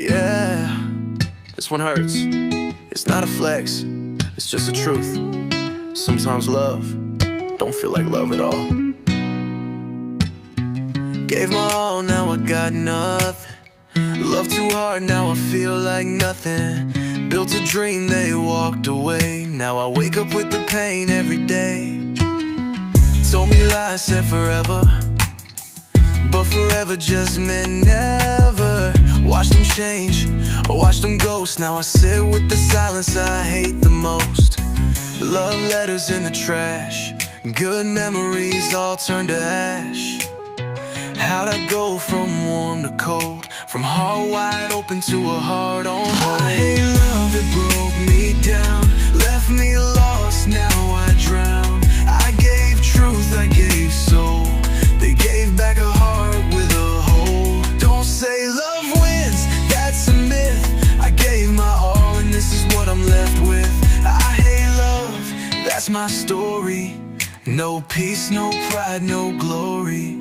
Yeah, this one hurts. It's not a flex, it's just the truth. Sometimes love don't feel like love at all. Gave my all, now I got nothing. Love too hard, now I feel like nothing. Built a dream, they walked away. Now I wake up with the pain every day. Told me lies, said forever, but forever just meant never. Watched them change, watched them ghost. Now I sit with the silence I hate the most. Love letters in the trash, good memories all turned to ash. How'd I go from warm to cold, from heart wide open to a heart on hold? I hate love, it broke me down, left me lost, now I drown. I gave truth, I gave soul, they gave back a heart with a hole. Don't say love wins, that's a myth. I gave my all and this is what I'm left with. I hate love, that's my story. No peace, no pride, no glory.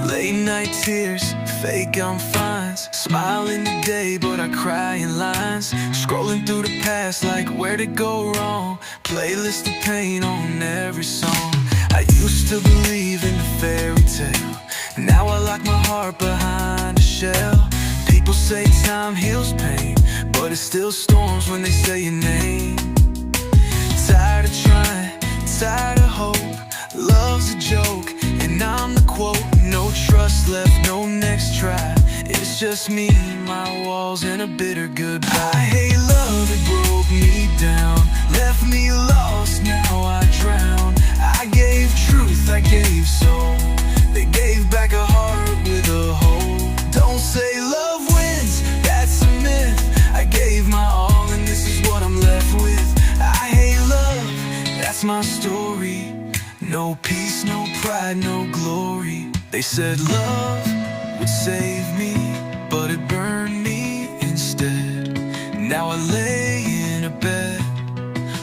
Late night tears, fake I'm fine. Smiling today, but I cry in lines. Scrolling through the past like where'd it go wrong? Playlist of pain on every song. I used to believe in the fairy tale, now I lock my heart behind a shell. People say time heals pain, but it still storms when they say your name. Tired of trying, tired of hope. Love's a joke, and I'm the quote. No trust left, no next try. It's just me, my walls, and a bitter goodbye. I hate love, it broke me down, left me lost, now I drown. I gave truth, I gave soul, they gave back a heart with a hole. Don't say love wins, that's a myth. I gave my all and this is what I'm left with. I hate love, that's my story. No peace, no pride, no glory. They said love would save me, but it burned me instead. Now I lay in a bed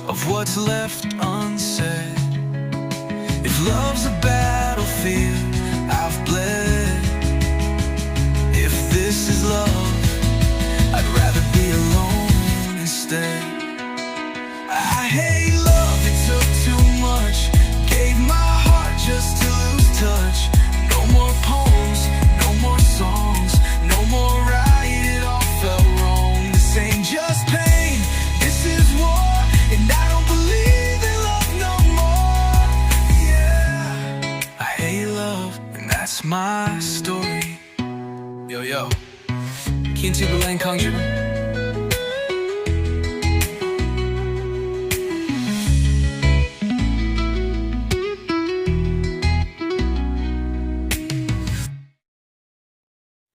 of what's left unsaid. If love's a battlefield, I've bled. If this is love, I'd rather be alone instead. I hate love, it took too much. Gave my heart just to lose touch. No more poems, no more songs, no more right, it all felt wrong. This ain't just pain, this is war, and I don't believe in love no more. Yeah, I hate love, and that's my story. Yo, yo, Kin Tubulang Kongju.